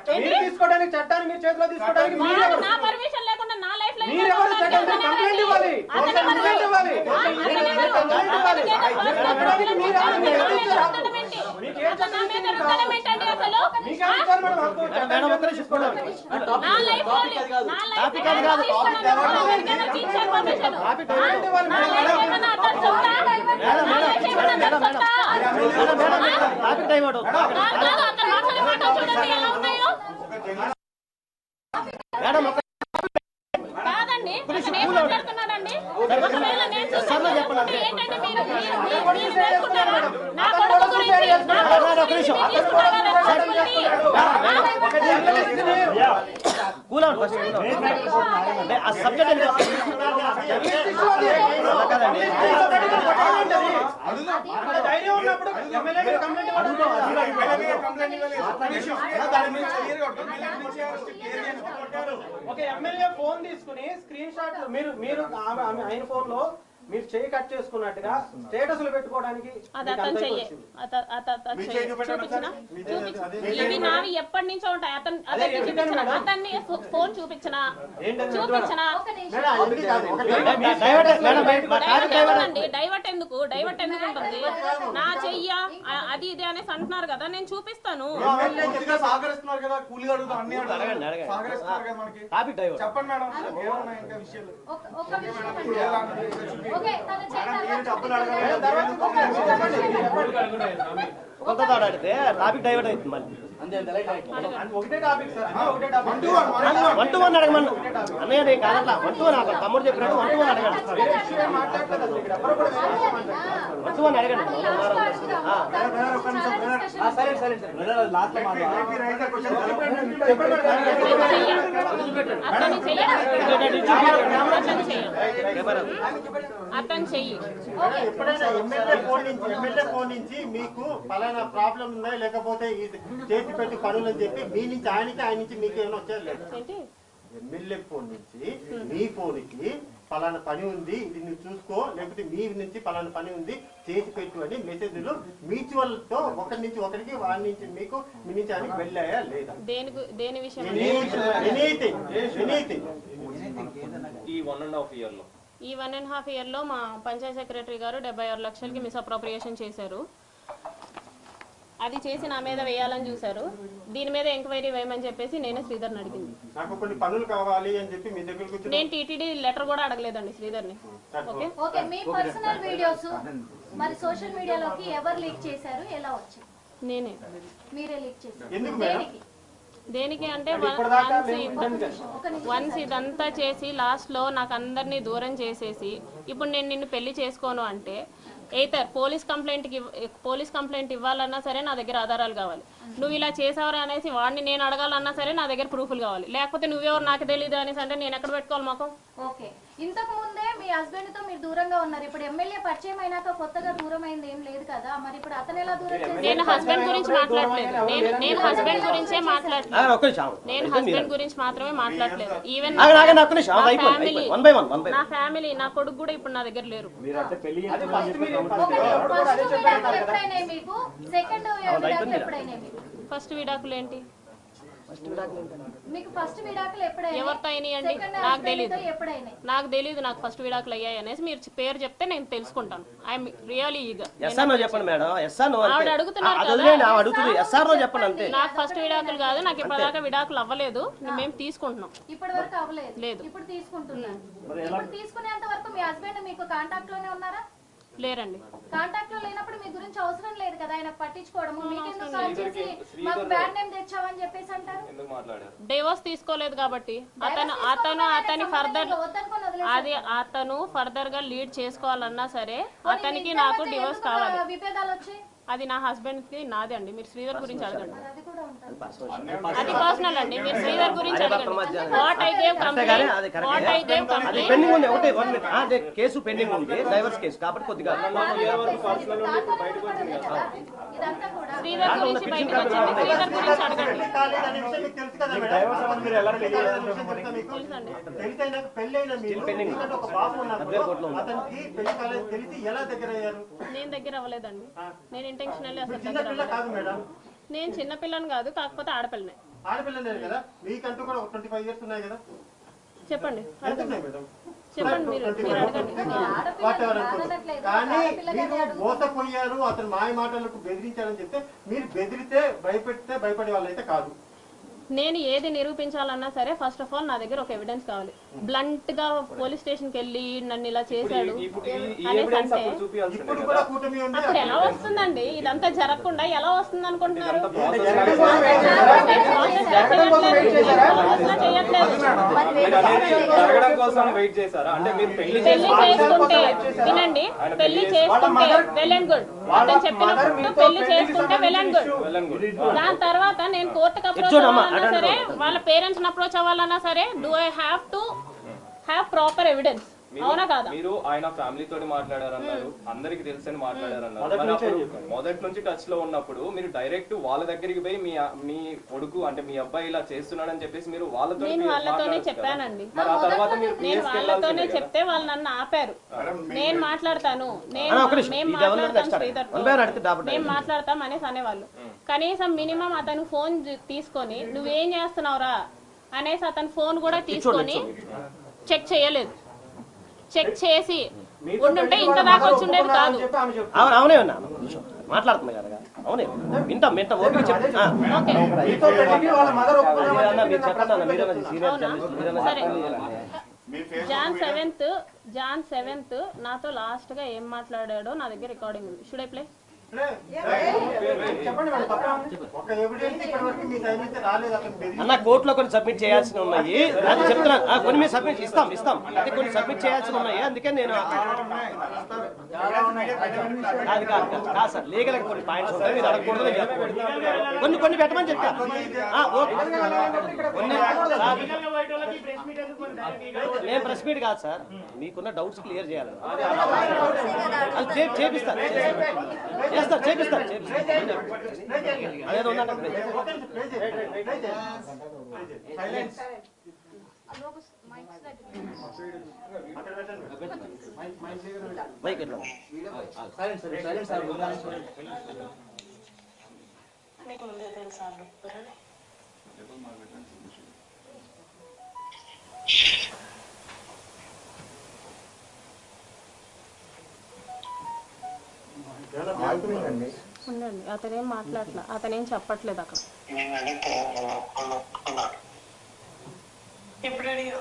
మీరు తీసుకోవడానికి చట్టాన్ని మీ చేతిలో తీసుకోవడానికి నా పర్మిషన్ లేకుండా నా లైఫ్ లో మీరు ఎవరు చట్టానికి కంప్లైంట్ ఇవ్వాలి కంప్లైంట్ ఇవ్వాలి కాదండి మాట్లాడుతున్నాడండి ఒకవేళ నేను చూసుకుంటే ఏంటంటే మీరు నా కొడుకు గురించి ధైర్యం ఉన్నప్పుడు ఎమ్మెల్యే కంప్లైంట్ ఒక ఎమ్మెల్యే ఫోన్ తీసుకుని స్క్రీన్ షాట్ మీరు ఆయన ఫోన్ లో మీరు చేయి కట్ చేసుకున్నట్టుగా స్టేటస్లు పెట్టుకోవడానికి ఇవి నావి ఎప్పటి నుంచో ఉంటాయి. అతన్ని ఫోన్ చూపించినా డైవర్ట్ ఎందుకు ఉంటుంది? నా చెయ్య అది ఇది అనేసి అంటున్నారు కదా, నేను చూపిస్తాను. అడిగితే టాపిక్ డైవర్ట్ అవుతుంది మళ్ళీ. వన్ టు వన్ అడగమను అన్నయ్య, నేను కాదట్లా వన్ టు వన్ తమ్ముడు చెప్పినట్టు వన్ టు వన్ అడగండి. వన్ టు వన్ అడగండి. సరే సరే అతను చెయ్యి. ఎప్పుడైనా ఎమ్మెల్యే ఫోన్ నుంచి మీకు పలానా ప్రాబ్లం ఉందా లేకపోతే చేతి పెట్టి పనులు అని చెప్పి మీ నుంచి ఆయనకి ఆయన నుంచి మీకు ఏమైనా వచ్చారు లేదు? ఎమ్మెల్యే ఫోన్ నుంచి మీ ఫోన్కి పలానా పని ఉంది, ఇది నువ్వు చూసుకో, లేకపోతే మీ నుంచి పలానా పని ఉంది చేసి పెట్టు అని మెసేజ్లు మ్యూచువల్ తో ఒకరి నుంచి ఒకరికి వారి నుంచి మీకు మీ నుంచి ఆయనకి వెళ్ళాయా లేదా? దేని విషయం? ఈ 1.5 year లో ఈ 1.5 year లో మా పంచాయత్ సెక్రటరీ గారు 76 లక్షలకి మిస్అప్రోప్రియేషన్ చేశారు. అది చేసి నా మీద వేయాలని చూశారు. దీని మీద ఎంక్వైరీ వేయమని చెప్పేసి నేనే శ్రీధర్ని అడిగింది. నాకు కొన్ని పనులు కావాలి అని చెప్పి మీ దగ్గరకు వచ్చి నేను టీటీడీ లెటర్ కూడా అడగలేదండి శ్రీధర్ని. ఓకే, మీ పర్సనల్ వీడియోస్ మరి సోషల్ మీడియాలోకి ఎవరు లీక్ చేశారు, ఎలా వచ్చాయి? నేనే. మీరే లీక్ చేశారు? దేనికి అంటే వన్స్ ఇదంతా చేసి లాస్ట్ లో నాకు అందరినీ దూరం చేసేసి ఇప్పుడు నేను నిన్ను పెళ్లి చేసుకోను అంటే ఎయితర్ పోలీస్ కంప్లైంట్ ఇవ్వాలన్నా సరే నా దగ్గర ఆధారాలు కావాలి. నువ్వు ఇలా చేసావరా అనేసి వాడిని నేను అడగాలన్నా సరే నా దగ్గర ప్రూఫ్లు కావాలి. లేకపోతే నువ్వెవరు నాకు తెలియదు అనేసి అంటే నేను ఎక్కడ పెట్టుకోవాలి మాకు? ఓకే, ఇంతకు ముందే మీ హస్బెండ్ తో మీరు దూరంగా ఉన్నారు. ఇప్పుడు ఎమ్మెల్యే పరిచయం అయినాక కొత్తగా దూరం అయింది ఏం లేదు కదా, మరి ఇప్పుడు అతను ఎలా దూరం? నేను హస్బెండ్ గురించి మాట్లాడలేదు. నేను హస్బెండ్ గురించే మాట్లాడలేదు. నేను హస్బెండ్ గురించి మాత్రమే మాట్లాడలేదు. ఈవెన్ నా ఫ్యామిలీ, నా కొడుకు కూడా ఇప్పుడు నా దగ్గర లేరు. ఫస్ట్ విడాకులు ఏంటి? ఎవరితో అయినాయండి? నాకు తెలీదు నాకు ఫస్ట్ విడాకులు అయ్యాయి అనేసి మీరు పేరు చెప్తే నేను తెలుసుకుంటాను. I'm really eager. ఆవిడ అడుగుతున్నారు నాకు ఫస్ట్ విడాకులు కాదు, నాకు ఇప్పటిదాకా విడాకులు అవ్వలేదు, మేము తీసుకుంటున్నాం. ఇప్పటి వరకు అవ్వలేదు, లేదు ఇప్పుడు తీసుకుంటున్నాను. ఇప్పుడు తీసుకునేంత వరకు మీ హస్బెండ్ మీకు కాంటాక్ట్ లోనే ఉన్నారా? లేరండి. కాంటాక్ట్ లో లేనప్పుడు మీ గురించి అవసరం లేదు కదా ఆయన పట్టించుకోవడము. మీకెందుకు కాల్ చేసి మాకు బ్యాడ్ నేమ్ తెచ్చావని చెప్పేసి అంటారు? డివోర్స్ తీసుకోలేదు కాబట్టి అతను ఫర్దర్ గా లీడ్ చేసుకోవాలన్నా సరే అతనికి నాకు డివోర్స్ కావాలి. విభేదాలు వచ్చాయి, అది నా హస్బెండ్ కి నాదే అండి. మీరు శ్రీధర్ గురించి అడగండి, అది పర్సనల్ అండి. మీరు శ్రీధర్ గురించి అడగండి. What I gave complaint case pending ఉంది, డైవర్స్ కేసు కాబట్టి కొద్దిగా శ్రీధర్ గురించి బయటకు వచ్చింది. శ్రీధర్ గురించి అడగండి. నేను దగ్గర అవ్వలేదండి. నేను ఇంటెన్షనల్లీ అసలు దగ్గర అవ్వలేదు. నేను చిన్నపిల్లని కాదు, కాకపోతే ఆడపిల్లనే. ఆడపిల్లలేదు కదా, మీకంటూ కూడా 25 years ఉన్నాయి కదా. చెప్పండి, ఎంత ఉన్నాయి మేడం? చెప్పండి, మీరు అడగండి. కానీ మీరు మోసపోయారు, అతను మాయ మాటలకు బెదిరించారని చెప్తే మీరు బెదిరితే భయపెడితే భయపడే వాళ్ళైతే కాదు. నేను ఏది నిరూపించాలన్నా సరే ఫస్ట్ ఆఫ్ ఆల్ నా దగ్గర ఒక ఎవిడెన్స్ కావాలి. బ్లంట్ గా పోలీస్ స్టేషన్ కి వెళ్ళి నన్ను ఇలా చేశాడు అనేసి అంటే ఇప్పుడు కూడా కూటమి ఉంది. అప్పుడు ఎలా వస్తుందండి? ఇదంతా జరగకుండా ఎలా వస్తుంది అనుకుంటున్నారు? జరగడం కోసం వెయిట్ చేశారా? అంటే మీరు పెళ్లి పెళ్లి చేసుకుంటే వినండి, పెళ్లి చేసుకుంటే వెల్ అండ్ గుడ్. అతను చెప్పినప్పుడు పెళ్లి చేసుకుంటే వెల్ అండ్ గుడ్. దాని తర్వాత నేను కోర్టుకు అప్రోచ్ అవ్వాలన్నా సరే, వాళ్ళ పేరెంట్స్ అప్రోచ్ అవ్వాలన్నా సరే, do I have to have proper evidence? అవునా కాదా? మీరు ఆయన ఫ్యామిలీ తోటి మాట్లాడారన్నారు, అందరికి తెలుసని మాట్లాడారన్నారు. మొదటి నుంచి టచ్ లో ఉన్నప్పుడు మీరు డైరెక్ట్ వాళ్ళ దగ్గరికి పోయి మీ కొడుకు అంటే మీ అబ్బాయి ఇలా చేస్తున్నాడని చెప్పేసి మీరు నేను వాళ్ళతోనే చెప్పానండి. మరి ఆ తర్వాత మీరు నేను వాళ్ళతోనే చెప్తే వాళ్ళు నన్ను ఆపారు. నేను మాట్లాడతాను, మేము మాట్లాడతాం అనేసి అనేవాళ్ళు. కనీసం మినిమం అతను ఫోన్ తీసుకొని నువ్వేం చేస్తున్నావురా అనేసి అతను ఫోన్ కూడా తీసుకొని చెక్ చేయలేదు. చెక్ చేసి ఉండుంటే ఇంత దాకా వచ్చి ఉండేది కాదు. అవునే ఉన్నా మాట్లాడుతున్నా కదా, అవునే వింటాం ఓపిక చెప్పండి. సరే, జాన్ 7th నాతో లాస్ట్ గా ఏం మాట్లాడాడో నా దగ్గర రికార్డింగ్ ఉంది. Should I play? అన్న కోర్టులో కొన్ని సబ్మిట్ చేయాల్సి ఉన్నాయి, అది చెప్తున్నాను. కొన్ని మీరు సబ్మిట్ ఇస్తాం అంటే కొన్ని సబ్మిట్ చేయాల్సి ఉన్నాయి. అందుకే నేను కాదు సార్, లీగల్ కొన్ని పాయింట్స్ ఉంటాయి, మీరు అడగకూడదు. కొన్ని పెట్టమని చెప్తా. నేను ప్రెస్ మీట్ కాదు సార్, మీకున్న డౌట్స్ క్లియర్ చేయాలి. అది చేపిస్తారు, చేపిస్తారు. అదేదో ఉందంటే మైక్ ఎట్లా ఉండండి, అతనేం మాట్లాడలే, అతనేం చెప్పట్లేదు అక్కడ. ఎప్పుడు అడిగా?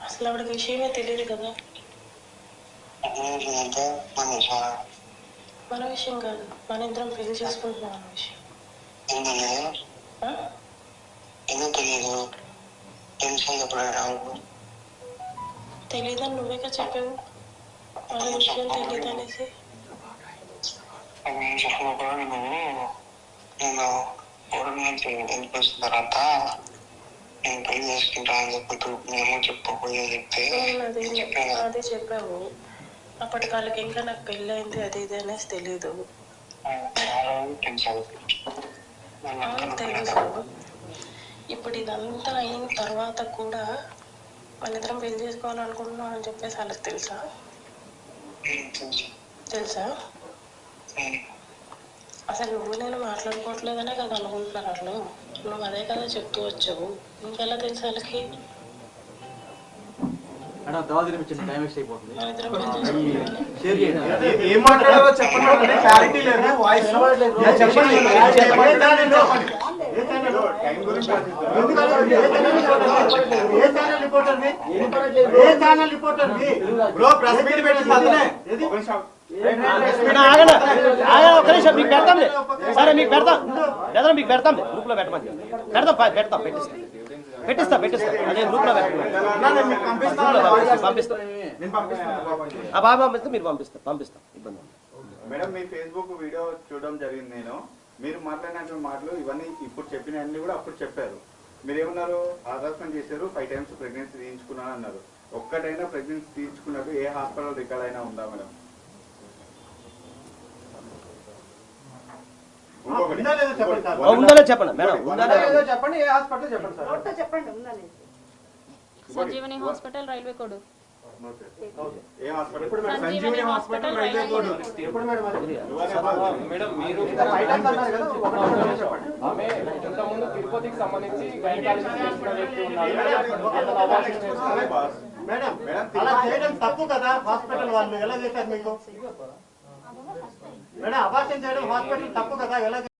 అసలు ఆవిడ విషయమే తెలియదు కదా. మన విషయం కాదు, మన ఇద్దరం పెళ్లి చేసుకుంటున్నాం అన్న విషయం. తెలీదని నువ్వేగా చెప్పావు, మన విషయం తెలియదు అనేసి. నేను ఎందుకు వచ్చిన తర్వాత నేను పెళ్లి చేసుకుంటా అని చెప్పి మేము చెప్పబోయే చెప్తే అదే చెప్పావు. అప్పటి వాళ్ళకి ఇంకా నాకు పెళ్ళి అయింది అది ఇది అనేసి తెలీదు. తెలుసు. ఇప్పుడు ఇదంతా అయిన తర్వాత కూడా మన ఇద్దరం పెళ్లి చేసుకోవాలనుకుంటున్నాం అని చెప్పేసి వాళ్ళకి తెలుసా? తెలుసా? అసలు నువ్వు నేను మాట్లాడుకోవట్లేదనే కదా అనుకుంటున్నారు వాళ్ళు. నువ్వు అదే కదా చెప్తూ వచ్చావు, ఇంకెలా తెలుసు వాళ్ళకి? ఏం మాట్లాడాలో చెప్పండి, క్లారిటీ లేదు, వాయిస్ మీకు పెడతాం సరే, మీకు పెడతాం లేదా మీకు పెడతాం గ్రూప్ లో పెట్టమని పెడతాం పెట్టిస్తా అదే గ్రూప్ లో పంపిస్తాం. బాగా పంపిస్తే మీరు పంపిస్తాం ఇబ్బంది. మేడం మీ ఫేస్బుక్ వీడియో చూడడం జరిగింది. నేను మీరు మాట్లాడినటువంటి మాటలు ఇవన్నీ ఇప్పుడు చెప్పిన అన్ని కూడా అప్పుడు చెప్పారు. మీరు ఏమన్నారు? హరాస్మెంట్ చేశారు, 5 times ప్రెగ్నెన్సీ తీయించుకున్నాను అన్నారు. ఒక్కటైనా ప్రెగ్నెన్సీ తీయించుకున్నట్టు ఏ హాస్పిటల్ రికార్డ్ అయినా ఉందా మేడం? ఉండాలో చెప్పండి మేడం, చెప్పండి. ఏ హాస్పిటల్ చెప్పండి sir? Sanjeevani hospital, railway code. ఏం హాస్పిటల్? ఎప్పుడు madam? Sanjeevani hospital railway code. ఎప్పుడు మేడం అది? మేడం మీరు ఐటమ్స్ అన్నారు కదా, ఒకటి ఒకటి చెప్పండి. ఆమె ఇంతకుముందు తిరుపతికి సంబంధించి గైనకాలజిస్ట్ చేసిన వ్యక్తి ఉన్నారు. అతను అబార్షన్ చేసుకున్నాడు. మేడం అలా చేయడం తప్పు కదా, హాస్పిటల్ వాళ్ళు ఎలా చేశారు మీకు? మేడం అబార్షన్ చేయడం హాస్పిటల్ తప్పు కదా, ఎలా